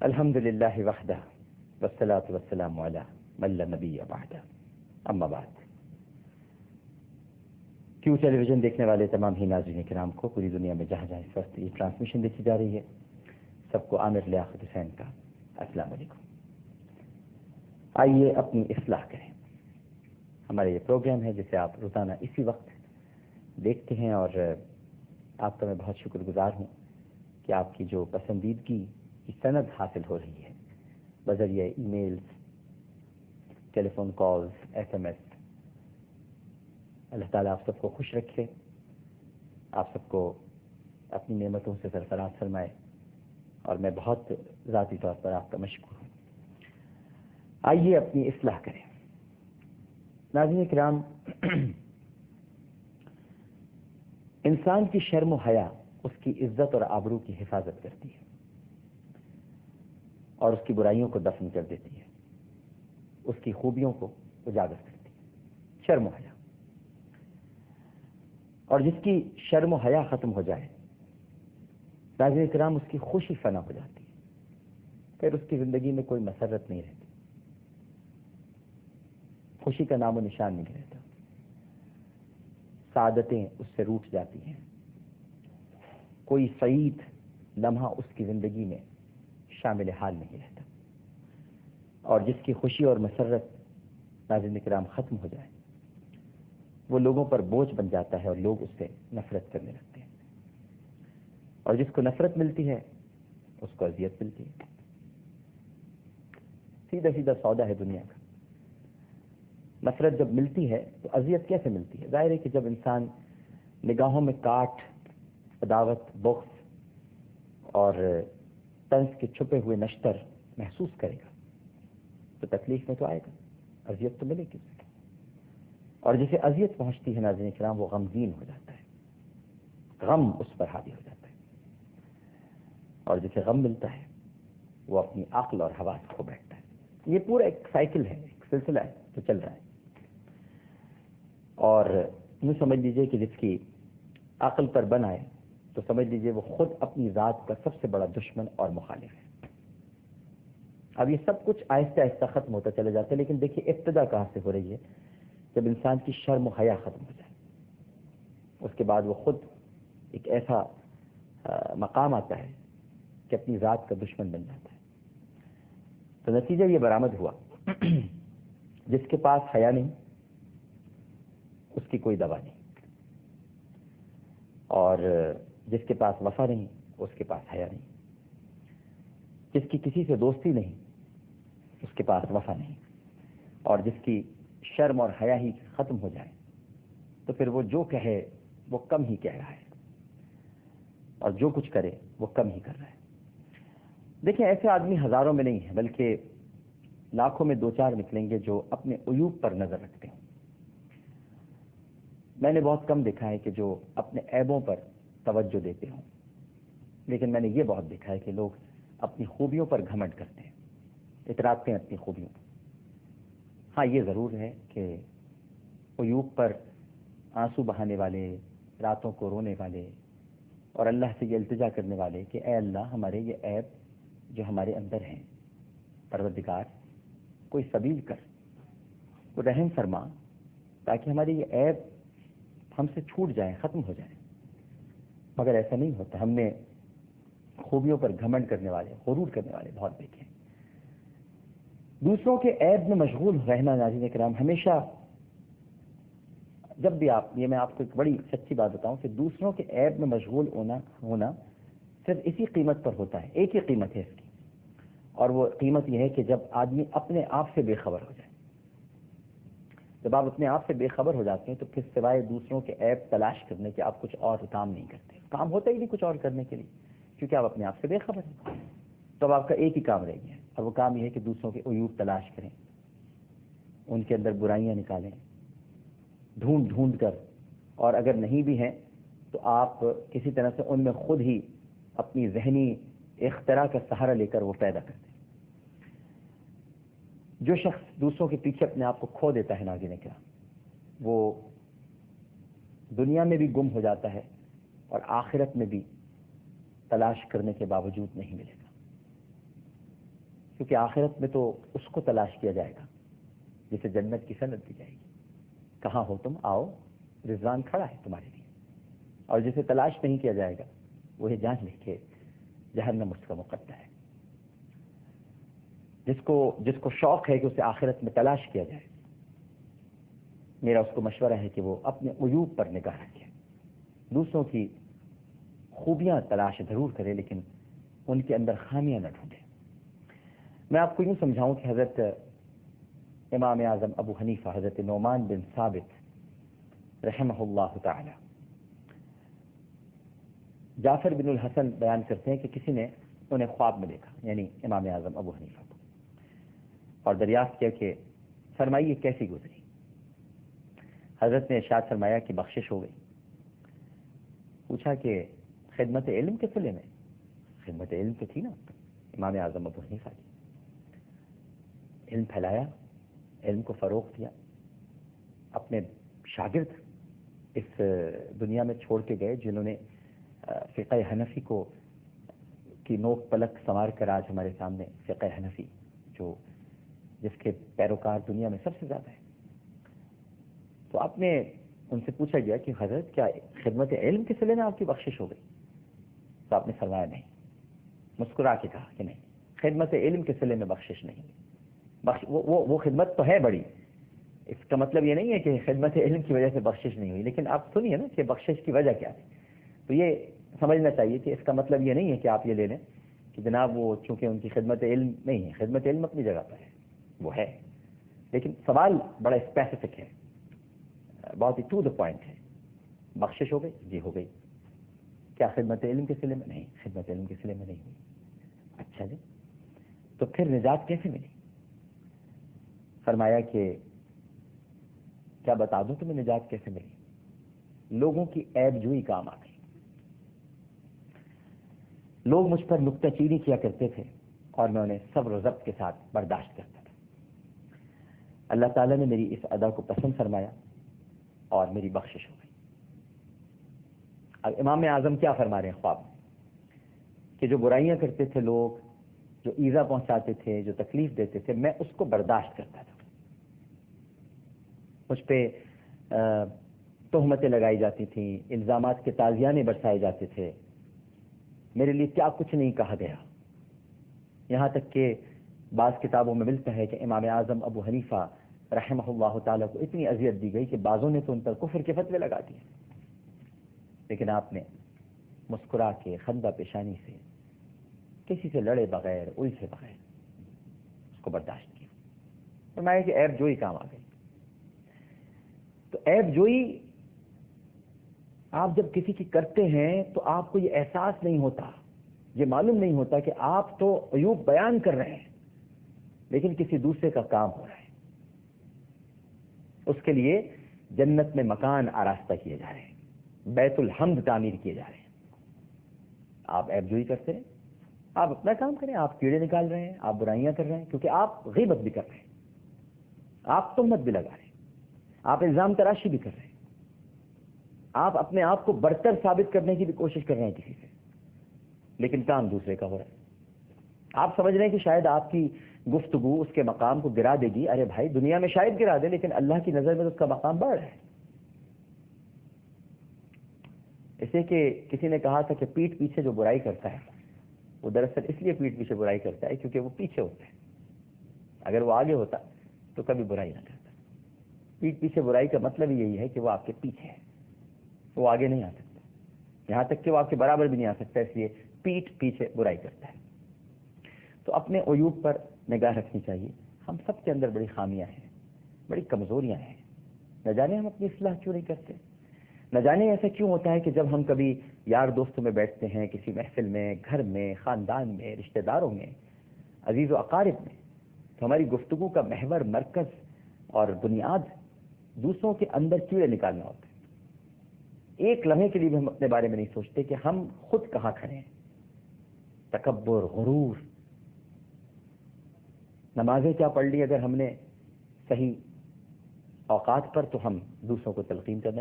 الحمد للہ وحدہ والصلاۃ والسلام علی من لا نبی بعدہ، اما بعد۔ کیو ٹیلی ویژن دیکھنے والے تمام ہی ناظرین کرام کو پوری دنیا میں جہاں جہاں اس وقت یہ ٹرانسمیشن دیکھی جا رہی ہے، سب کو عامر لیاقت حسین کا السلام علیکم۔ آئیے اپنی اصلاح کریں۔ ہمارا یہ پروگرام ہے جسے آپ روزانہ اسی وقت دیکھتے ہیں، اور آپ کا میں بہت شکر گزار ہوں کہ آپ کی جو پسندیدگی کی سند حاصل ہو رہی ہے بذریعہ emails, telephone calls, S M S. اللہ تعالیٰ آپ سب کو خوش رکھے، آپ سب کو اپنی نعمتوں سے سرفراز فرمائے، اور میں بہت ذاتی طور پر آپ کا مشکور ہوں۔ آئیے اپنی اصلاح کریں۔ ناظرین کرام، انسان کی شرم و حیا اس کی عزت اور آبرو کی حفاظت کرتی ہے اور اس کی برائیوں کو دفن کر دیتی ہے، اس کی خوبیوں کو اجاگر کرتی ہے۔ شرم و حیا، اور جس کی شرم و حیا ختم ہو جائے ناظرین کرام، اس کی خوشی فنا ہو جاتی ہے، پھر اس کی زندگی میں کوئی مسرت نہیں رہتی، خوشی کا نام و نشان نہیں رہتا، سعادتیں اس سے روٹھ جاتی ہیں، کوئی سعید لمحہ اس کی زندگی میں شامل حال نہیں رہتا، اور جس کی خوشی اور مسرت ناظرین کرام ختم ہو جائے وہ لوگوں پر بوجھ بن جاتا ہے، اور لوگ اس سے نفرت کرنے لگتے ہیں، اور جس کو نفرت ملتی ہے اس کو اذیت ملتی ہے۔ سیدھا سیدھا سودا ہے دنیا کا۔ نفرت جب ملتی ہے تو اذیت کیسے ملتی ہے؟ ظاہر ہے کہ جب انسان نگاہوں میں کاٹ، عداوت، بغض اور طنز کے چھپے ہوئے نشتر محسوس کرے گا تو تکلیف میں تو آئے گا، اذیت تو ملے گی اسے، اور جسے اذیت پہنچتی ہے ناظرین کرام وہ غمگین ہو جاتا ہے، غم اس پر حاوی ہو جاتا ہے، اور جسے غم ملتا ہے وہ اپنی عقل اور حواس کھو بیٹھتا ہے۔ یہ پورا ایک سائیکل ہے، ایک سلسلہ ہے جو چل رہا ہے، اور یوں سمجھ لیجئے کہ جس کی عقل پر بن آئے تو سمجھ لیجئے وہ خود اپنی ذات کا سب سے بڑا دشمن اور مخالف ہے۔ اب یہ سب کچھ آہستہ آہستہ ختم ہوتا چلا جاتا ہے، لیکن دیکھیے ابتدا کہاں سے ہو رہی ہے؟ جب انسان کی شرم و حیا ختم ہو جائے، اس کے بعد وہ خود ایک ایسا مقام آتا ہے کہ اپنی ذات کا دشمن بن جاتا ہے۔ تو نتیجہ یہ برآمد ہوا جس کے پاس حیا نہیں اس کی کوئی دوا نہیں، اور جس کے پاس وفا نہیں اس کے پاس حیا نہیں، جس کی کسی سے دوستی نہیں اس کے پاس وفا نہیں، اور جس کی شرم اور حیا ہی ختم ہو جائے تو پھر وہ جو کہے وہ کم ہی کہہ رہا ہے، اور جو کچھ کرے وہ کم ہی کر رہا ہے۔ دیکھیں، ایسے آدمی ہزاروں میں نہیں ہیں بلکہ لاکھوں میں دو چار نکلیں گے جو اپنے عیوب پر نظر رکھتے ہیں۔ میں نے بہت کم دیکھا ہے کہ جو اپنے عیبوں پر توجہ دیتے ہوں، لیکن میں نے یہ بہت دیکھا ہے کہ لوگ اپنی خوبیوں پر گھمنڈ کرتے ہیں، اتراتے ہیں اپنی خوبیوں پر۔ ہاں، یہ ضرور ہے کہ عیوب پر آنسو بہانے والے، راتوں کو رونے والے، اور اللہ سے یہ التجا کرنے والے کہ اے اللہ، ہمارے یہ عیب جو ہمارے اندر ہیں، پروردگار کوئی سبیل کر، کوئی رحم فرما تاکہ ہمارے یہ عیب ہم سے چھوٹ جائیں، ختم ہو جائیں۔ مگر ایسا نہیں ہوتا۔ ہم نے خوبیوں پر گھمنڈ کرنے والے، غرور کرنے والے بہت دیکھے ہیں۔ دوسروں کے عیب میں مشغول رہنا ناظرین کرام، ہمیشہ جب بھی یہ میں آپ کو ایک بڑی سچی بات بتاؤں کہ دوسروں کے عیب میں مشغول ہونا صرف اسی قیمت پر ہوتا ہے، ایک ہی قیمت ہے اس کی، اور وہ قیمت یہ ہے کہ جب آدمی اپنے آپ سے بے خبر ہو جائے۔ جب آپ اپنے آپ سے بے خبر ہو جاتے ہیں تو پھر سوائے دوسروں کے عیب تلاش کرنے کے آپ کچھ اور کام نہیں کرتے، کام ہوتا ہی نہیں کچھ اور کرنے کے لیے، کیونکہ آپ اپنے آپ سے بے خبر ہیں۔ تو اب آپ کا ایک ہی کام رہ گیا ہے، اور وہ کام یہ ہے کہ دوسروں کے عیوب تلاش کریں، ان کے اندر برائیاں نکالیں ڈھونڈ ڈھونڈ کر، اور اگر نہیں بھی ہیں تو آپ کسی طرح سے ان میں خود ہی اپنی ذہنی اختراع کا سہارا لے کر وہ پیدا کرتے ہیں۔ جو شخص دوسروں کے پیچھے اپنے آپ کو کھو دیتا ہے ناظرین کرام، وہ دنیا میں بھی گم ہو جاتا ہے اور آخرت میں بھی تلاش کرنے کے باوجود نہیں ملے گا۔ کیونکہ آخرت میں تو اس کو تلاش کیا جائے گا جسے جنت کی سند دی جائے گی. کہاں ہو تم، آؤ، رضوان کھڑا ہے تمہارے لیے. اور جسے تلاش نہیں کیا جائے گا وہی جان لے کہ جہنم اس کا مقدر ہے. جس کو شوق ہے کہ اسے آخرت میں تلاش کیا جائے، میرا اس کو مشورہ ہے کہ وہ اپنے عیوب پر نگاہ رکھے. دوسروں کی خوبیاں تلاش ضرور کرے لیکن ان کے اندر خامیاں نہ ڈھونڈے. میں آپ کو یوں سمجھاؤں کہ حضرت امام اعظم ابو حنیفہ حضرت نعمان بن ثابت رحمہ اللہ تعالی، جعفر بن الحسن بیان کرتے ہیں کہ کسی نے انہیں خواب میں دیکھا، یعنی امام اعظم ابو حنیفہ کو، اور دریافت کیا کہ فرمائیے کیسی گزری. حضرت نے ارشاد فرمایا کہ بخشش ہو گئی. پوچھا کہ خدمت علم کے صلے میں؟ خدمت علم تو تھی نا امام اعظم ابو حنیفہ کی. علم پھیلایا، علم کو فروغ دیا. اپنے شاگرد اس دنیا میں چھوڑ کے گئے جنہوں نے فقہ حنفی کی نوک پلک سنوار کر آج ہمارے سامنے فقہ حنفی جس کے پیروکار دنیا میں سب سے زیادہ ہے. تو آپ نے ان سے پوچھا گیا کہ حضرت کیا خدمت علم کے صلے میں آپ کی بخشش ہو گئی؟ تو آپ نے فرمایا نہیں. مسکرا کے کہا کہ نہیں، خدمت علم کے صلے میں بخشش نہیں. وہ خدمت تو ہے بڑی، اس کا مطلب یہ نہیں ہے کہ خدمت علم کی وجہ سے بخشش نہیں ہوئی. لیکن آپ سنیے نا کہ بخشش کی وجہ کیا ہے. تو یہ سمجھنا چاہیے کہ اس کا مطلب یہ نہیں ہے کہ آپ یہ لے لیں کہ جناب وہ چونکہ ان کی خدمت علم نہیں ہے. خدمت علم اپنی جگہ پر ہے، وہ ہے، لیکن سوال بڑا اسپیسیفک ہے، بہت ہی ٹو دا پوائنٹ ہے. بخشش ہو گئی؟ جی ہو گئی. کیا خدمت علم کے صلے میں؟ نہیں، خدمت علم کے صلے میں نہیں ہوئی. اچھا جی، تو پھر نجات کیسے ملی؟ فرمایا کہ کیا بتا دوں تمہیں نجات کیسے ملی؟ لوگوں کی عیب جوئی کام آ گئی. لوگ مجھ پر نکتہ چینی کیا کرتے تھے اور میں انہیں صبر و ضبط کے ساتھ برداشت کرتا تھا. اللہ تعالیٰ نے میری اس ادا کو پسند فرمایا اور میری بخشش ہو گئی. اب امام اعظم کیا فرما رہے ہیں خواب میں کہ جو برائیاں کرتے تھے لوگ، جو ایذا پہنچاتے تھے، جو تکلیف دیتے تھے، میں اس کو برداشت کرتا تھا. مجھ پہ تہمتیں لگائی جاتی تھیں، الزامات کے تازیانے برسائے جاتے تھے، میرے لیے کیا کچھ نہیں کہا گیا. یہاں تک کہ بعض کتابوں میں ملتا ہے کہ امام اعظم ابو حنیفہ رحمہ اللہ تعالیٰ کو اتنی اذیت دی گئی کہ بعضوں نے تو ان پر کفر کے فتوے لگا دیے. لیکن آپ نے مسکرا کے خندہ پیشانی سے، کسی سے لڑے بغیر، الجھے بغیر اس کو برداشت کیا. فرمایا کہ عیب جوئی کام آ گئی. تو عیب جوئی آپ جب کسی کی کرتے ہیں تو آپ کو یہ احساس نہیں ہوتا، یہ معلوم نہیں ہوتا کہ آپ تو عیوب بیان کر رہے ہیں لیکن کسی دوسرے کا کام ہو رہا ہے. اس کے لیے جنت میں مکان آراستہ کیے جا رہے ہیں، بیت الحمد تعمیر کیے جا رہے ہیں. آپ عیب جوئی کرتے ہیں، آپ اپنا کام کریں. آپ کیڑے نکال رہے ہیں، آپ برائیاں کر رہے ہیں، کیونکہ آپ غیبت بھی کر رہے ہیں، آپ تہمت بھی لگا رہے ہیں، آپ الزام تراشی بھی کر رہے ہیں، آپ اپنے آپ کو برتر ثابت کرنے کی بھی کوشش کر رہے ہیں کسی سے، لیکن کام دوسرے کا ہو رہا ہے. آپ سمجھ رہے ہیں کہ شاید آپ کی گفتگو اس کے مقام کو گرا دے گی. ارے بھائی، دنیا میں شاید گرا دے لیکن اللہ کی نظر میں تو اس کا مقام بڑھ رہا ہے. اسے کہ کسی نے کہا تھا کہ پیٹھ پیچھے جو برائی کرتا ہے وہ دراصل اس لیے پیٹھ پیچھے برائی کرتا ہے کیونکہ وہ پیچھے ہوتا ہے. اگر وہ آگے ہوتا تو کبھی برائی نہ کرتا. پیٹھ پیچھے برائی کا مطلب یہی ہے کہ وہ آپ کے پیچھے ہے، وہ آگے نہیں آ سکتا، یہاں تک کہ وہ آپ کے برابر بھی نہیں آ سکتا، اس لیے پیٹھ پیچھے برائی کرتا ہے. تو اپنے عیوب پر نگاہ رکھنی چاہیے. ہم سب کے اندر بڑی خامیاں ہیں، بڑی کمزوریاں ہیں. نہ جانے ہم اپنی اصلاح کیوں نہیں کرتے. نہ جانے ایسا کیوں ہوتا ہے کہ جب ہم کبھی یار دوستوں میں بیٹھتے ہیں، کسی محفل میں، گھر میں، خاندان میں، رشتہ داروں میں، عزیز و اقارب میں، تو ہماری گفتگو کا محور، مرکز اور بنیاد دوسروں کے اندر کیڑے نکالنا ہوتا ہے. ایک لمحے کے لیے بھی ہم اپنے بارے میں نہیں سوچتے کہ ہم خود کہاں کھڑے ہیں. تکبر، غرور. نمازیں کیا پڑھ لی اگر ہم نے صحیح اوقات پر، تو ہم دوسروں کو تلقین کرنا